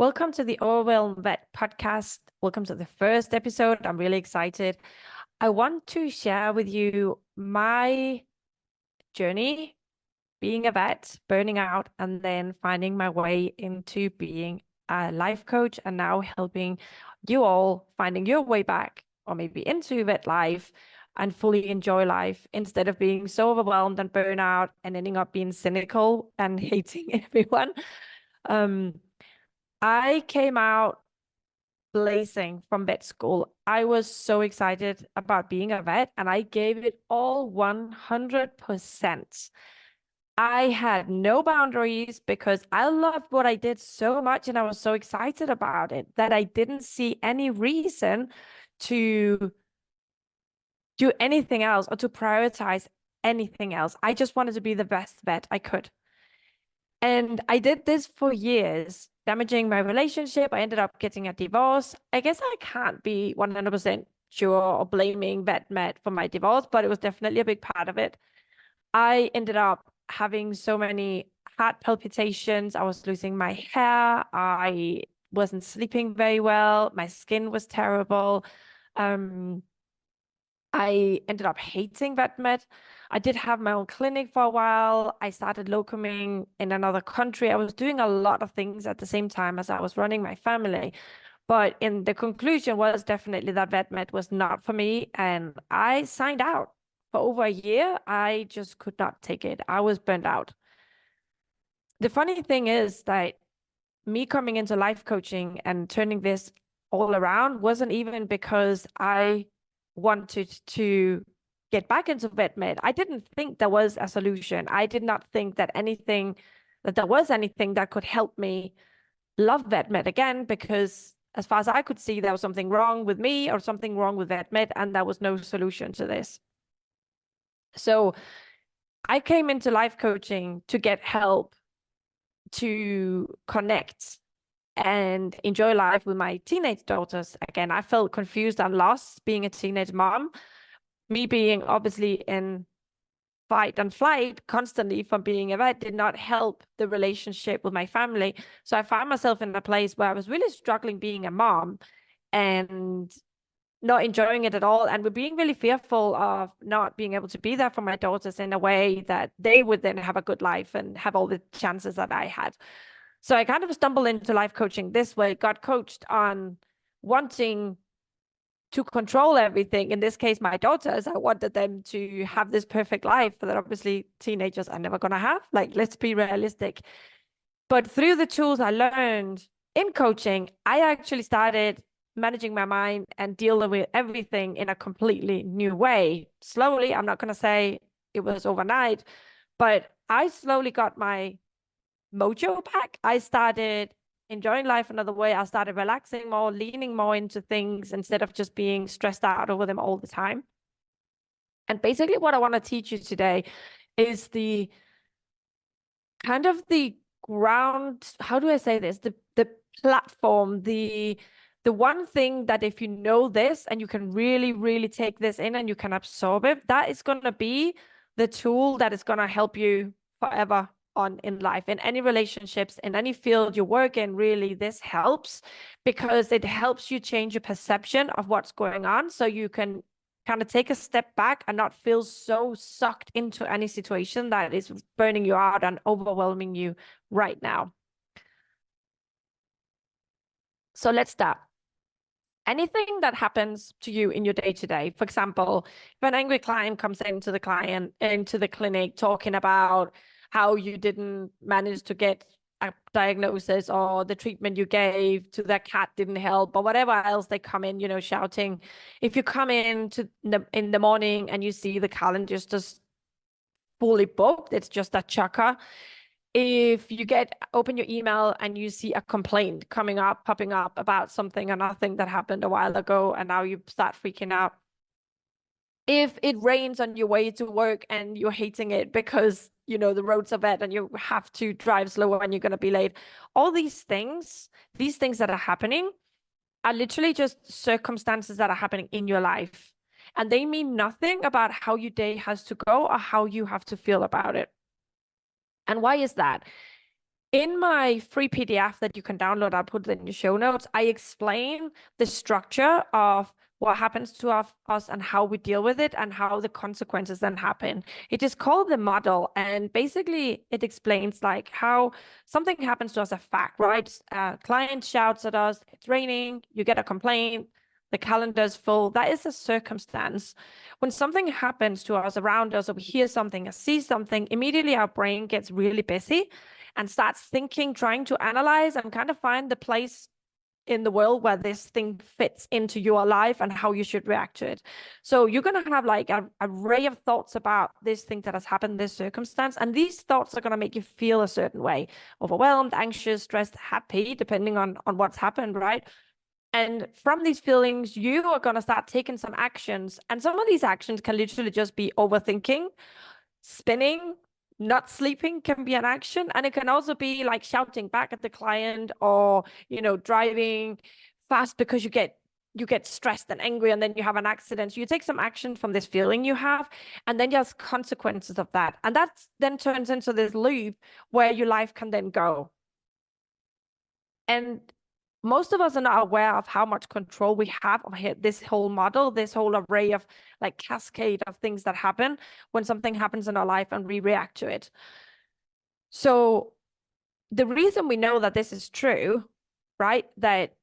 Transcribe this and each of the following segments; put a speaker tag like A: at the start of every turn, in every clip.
A: Welcome to the Overwhelm Vet podcast. Welcome to the first episode. I'm really excited. I want to share with you my journey being a vet, burning out, and then finding my way into being a life coach and now helping you all finding your way back or maybe into vet life and fully enjoy life instead of being so overwhelmed and burn out and ending up being cynical and hating everyone. Um, I came out blazing from vet school. I was so excited about being a vet and I gave it all 100%. I had no boundaries because I loved what I did so much and I was so excited about it that I didn't see any reason to do anything else or to prioritize anything else. I just wanted to be the best vet I could. And I did this for years, damaging my relationship. I ended up getting a divorce. I guess I can't be 100% sure or blaming VetMed for my divorce, but it was definitely a big part of it. I ended up having so many heart palpitations. I was losing my hair. I wasn't sleeping very well. My skin was terrible. Um, I ended up hating VetMed. I did have my own clinic for a while. I started locuming in another country. I was doing a lot of things at the same time as I was running my family. But in the conclusion was definitely that VetMed was not for me. And I signed out for over a year. I just could not take it. I was burned out. The funny thing is that me coming into life coaching and turning this all around wasn't even because I wanted to get back into vet med. I didn't think there was a solution. I did not think that there was anything that could help me love vet med again, because as far as I could see, there was something wrong with me or something wrong with vet med, and there was no solution to this. So I came into life coaching to get help to connect and enjoy life with my teenage daughters. Again, I felt confused and lost being a teenage mom. Me being obviously in fight and flight constantly from being a vet did not help the relationship with my family. So I found myself in a place where I was really struggling being a mom and not enjoying it at all. And we're being really fearful of not being able to be there for my daughters in a way that they would then have a good life and have all the chances that I had. So I kind of stumbled into life coaching this way, got coached on wanting to control everything. In this case, my daughters, I wanted them to have this perfect life that obviously teenagers are never going to have. Like, let's be realistic. But through the tools I learned in coaching, I actually started managing my mind and dealing with everything in a completely new way. Slowly, I'm not going to say it was overnight, but I slowly got my mojo back. I started enjoying life another way. I started relaxing more, leaning more into things instead of just being stressed out over them all the time. And basically what I want to teach you today is the kind of the ground, how do I say this? The platform, the one thing that if you know this and you can really, really take this in and you can absorb it, that is going to be the tool that is going to help you forever on in life, in any relationships, in any field you work in. Really, this helps because it helps you change your perception of what's going on so you can kind of take a step back and not feel so sucked into any situation that is burning you out and overwhelming you right now. So let's start. Anything that happens to you in your day-to-day, for example, if an angry client comes into the clinic talking about how you didn't manage to get a diagnosis or the treatment you gave to their cat didn't help or whatever else they come in, shouting. If you come in in the morning and you see the calendar just fully booked, it's just a chucker. If you open your email and you see a complaint popping up about something or nothing that happened a while ago, and now you start freaking out. If it rains on your way to work and you're hating it because, the roads are bad and you have to drive slower and you're going to be late. All these things that are happening are literally just circumstances that are happening in your life. And they mean nothing about how your day has to go or how you have to feel about it. And why is that? In my free PDF that you can download, I'll put it in your show notes, I explain the structure of what happens to us and how we deal with it and how the consequences then happen. It is called the model. And basically it explains like how something happens to us, a fact, right? A client shouts at us, it's raining, you get a complaint, the calendar's full. That is a circumstance. When something happens to us around us, or we hear something or see something, immediately our brain gets really busy and starts thinking, trying to analyze and kind of find the place in the world where this thing fits into your life and how you should react to it. So you're going to have like an array of thoughts about this thing that has happened, this circumstance, and these thoughts are going to make you feel a certain way: overwhelmed, anxious, stressed, happy, depending on what's happened, right? And from these feelings, you are going to start taking some actions. And some of these actions can literally just be overthinking, spinning, not sleeping can be an action. And it can also be like shouting back at the client, or, driving fast because you get stressed and angry and then you have an accident. So you take some action from this feeling you have, and then there's consequences of that. And that then turns into this loop where your life can then go. And most of us are not aware of how much control we have of this whole model, this whole array of like cascade of things that happen when something happens in our life and we react to it. So the reason we know that this is true, right? That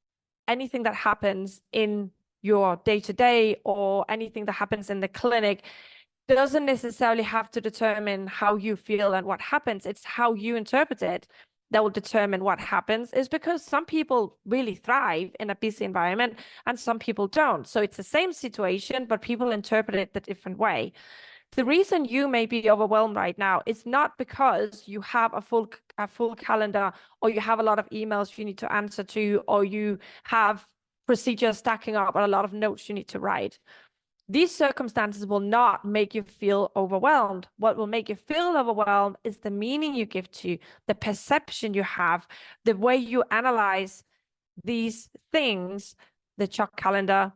A: anything that happens in your day-to-day or anything that happens in the clinic doesn't necessarily have to determine how you feel and what happens. It's how you interpret it that will determine what happens, is because some people really thrive in a busy environment and some people don't. So it's the same situation, but people interpret it the different way. The reason you may be overwhelmed right now is not because you have a full calendar, or you have a lot of emails you need to answer to, or you have procedures stacking up and a lot of notes you need to write. These circumstances will not make you feel overwhelmed. What will make you feel overwhelmed is the meaning you give to, the perception you have, the way you analyze these things, the shock calendar,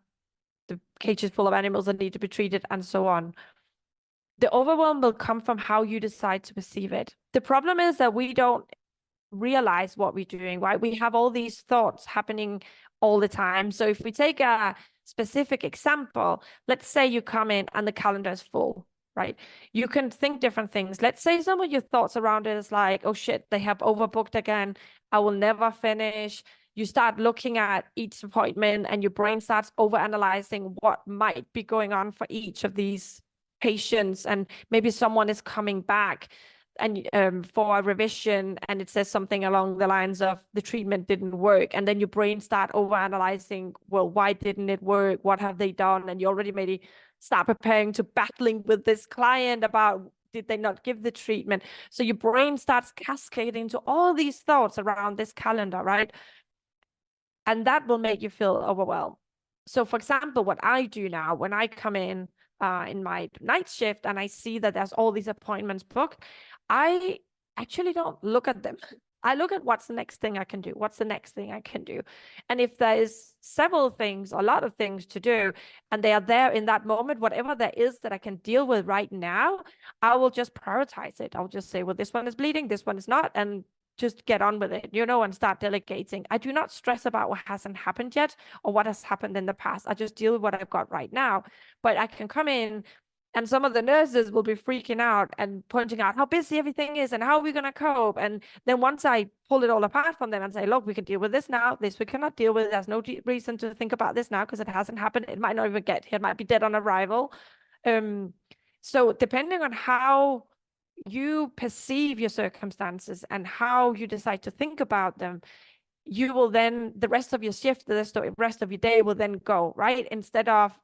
A: the cages full of animals that need to be treated, and so on. The overwhelm will come from how you decide to perceive it. The problem is that we don't realize what we're doing, right? We have all these thoughts happening all the time. So if we take a specific example, let's say you come in and the calendar is full, right? You can think different things. Let's say some of your thoughts around it is like, oh shit, they have overbooked again. I will never finish. You start looking at each appointment and your brain starts overanalyzing what might be going on for each of these patients. And maybe someone is coming back and for a revision, and it says something along the lines of the treatment didn't work, and then your brain start over analyzing, well, why didn't it work, what have they done? And you already maybe start preparing to battling with this client about, did they not give the treatment? So your brain starts cascading to all these thoughts around this calendar, right? And that will make you feel overwhelmed. So for example, what I do now when I come in my night shift and I see that there's all these appointments booked, I actually don't look at them. I look at what's the next thing I can do. What's the next thing I can do? And if there's several things, a lot of things to do, and they are there in that moment, whatever there is that I can deal with right now, I will just prioritize it. I'll just say, well, this one is bleeding, this one is not, and just get on with it, and start delegating. I do not stress about what hasn't happened yet or what has happened in the past. I just deal with what I've got right now. But I can come in and some of the nurses will be freaking out and pointing out how busy everything is and how are we going to cope. And then once I pull it all apart from them and say, look, we can deal with this now. This we cannot deal with. There's no reason to think about this now because it hasn't happened. It might not even get here. It might be dead on arrival. So depending on how you perceive your circumstances and how you decide to think about them, you will then, the rest of your shift, the rest of your day will then go, right? Instead of,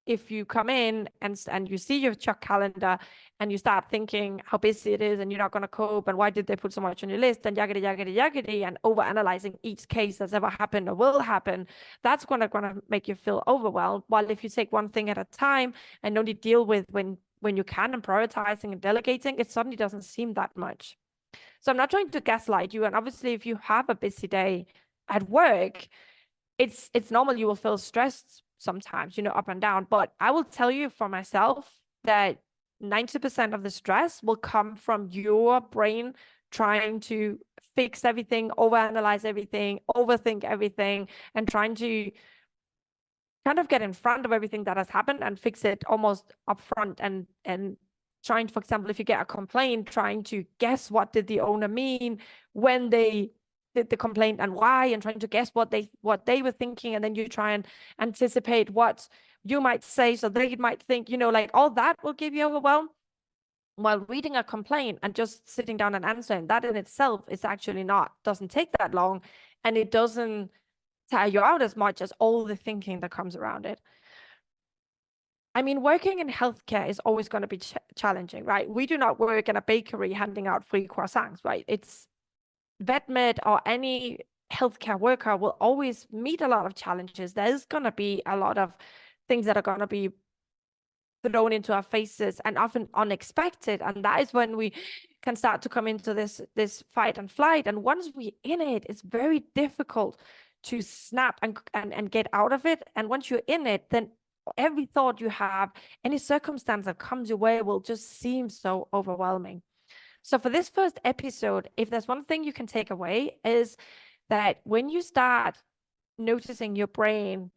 A: if you come in and you see your shock calendar and you start thinking how busy it is and you're not going to cope and why did they put so much on your list and yaggity and over analyzing each case that's ever happened or will happen, that's going to make you feel overwhelmed. While if you take one thing at a time and only deal with when you can and prioritizing and delegating, it suddenly doesn't seem that much. So I'm not trying to gaslight you. And obviously, if you have a busy day at work, it's normal you will feel stressed sometimes, up and down. But I will tell you for myself that 90% of the stress will come from your brain trying to fix everything, overanalyze everything, overthink everything, and trying to kind of get in front of everything that has happened and fix it almost upfront, and trying, for example, if you get a complaint, trying to guess what did the owner mean when they did the complaint and why, and trying to guess what they were thinking, and then you try and anticipate what you might say so they might think, like all that will give you overwhelm. While reading a complaint and just sitting down and answering that in itself is actually doesn't take that long, and it doesn't tire you out as much as all the thinking that comes around it. I mean, working in healthcare is always going to be challenging, right? We do not work in a bakery handing out free croissants, right? It's vet med or any healthcare worker will always meet a lot of challenges. There's going to be a lot of things that are going to be thrown into our faces and often unexpected. And that is when we can start to come into this fight and flight. And once we're in it, it's very difficult to snap and get out of it. And once you're in it, then every thought you have, any circumstance that comes your way will just seem so overwhelming. So for this first episode, if there's one thing you can take away, is that when you start noticing your brain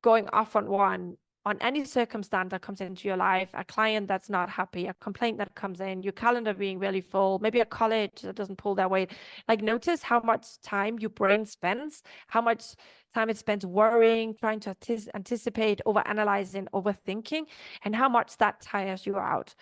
A: going off on any circumstance that comes into your life, a client that's not happy, a complaint that comes in, your calendar being really full, maybe a college that doesn't pull their weight, like notice how much time your brain spends, how much time it spends worrying, trying to anticipate, overanalyzing, overthinking, and how much that tires you out.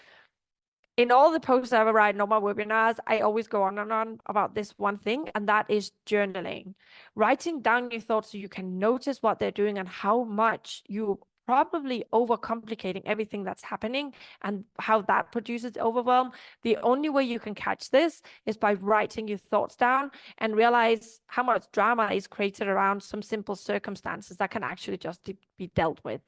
A: In all the posts I ever write in all my webinars, I always go on and on about this one thing, and that is journaling. Writing down your thoughts so you can notice what they're doing and how much you probably overcomplicating everything that's happening and how that produces overwhelm. The only way you can catch this is by writing your thoughts down and realize how much drama is created around some simple circumstances that can actually just be dealt with.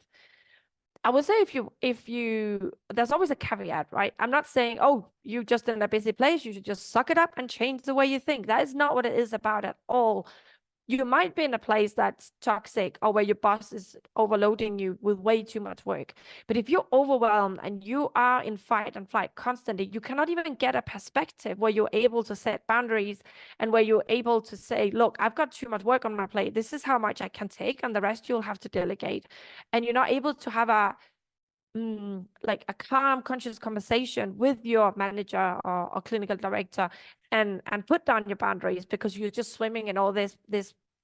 A: I would say if you there's always a caveat, right? I'm not saying, oh, you're just in a busy place, you should just suck it up and change the way you think. That is not what it is about at all. You might be in a place that's toxic or where your boss is overloading you with way too much work. But if you're overwhelmed and you are in fight and flight constantly, you cannot even get a perspective where you're able to set boundaries and where you're able to say, look, I've got too much work on my plate. This is how much I can take, and the rest you'll have to delegate. And you're not able to have like a calm, conscious conversation with your manager or clinical director and put down your boundaries because you're just swimming in all this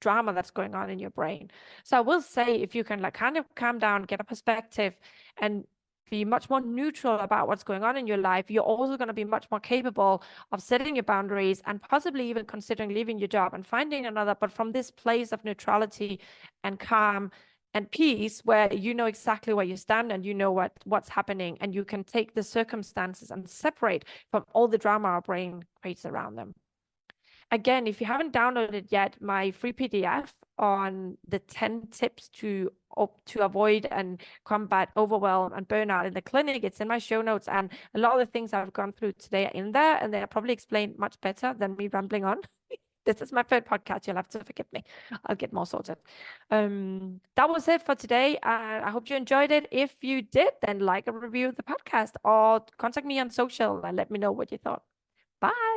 A: drama that's going on in your brain. So I will say, if you can like kind of calm down, get a perspective, and be much more neutral about what's going on in your life, you're also going to be much more capable of setting your boundaries and possibly even considering leaving your job and finding another, but from this place of neutrality and calm and peace, where you know exactly where you stand and you know what's happening, and you can take the circumstances and separate from all the drama our brain creates around them. Again, if you haven't downloaded yet my free PDF on the 10 tips to avoid and combat overwhelm and burnout in the clinic, it's in my show notes, and a lot of the things I've gone through today are in there, and they're probably explained much better than me rambling on. This is my third podcast. You'll have to forgive me. I'll get more sorted. That was it for today. I hope you enjoyed it. If you did, then like and review the podcast or contact me on social and let me know what you thought. Bye.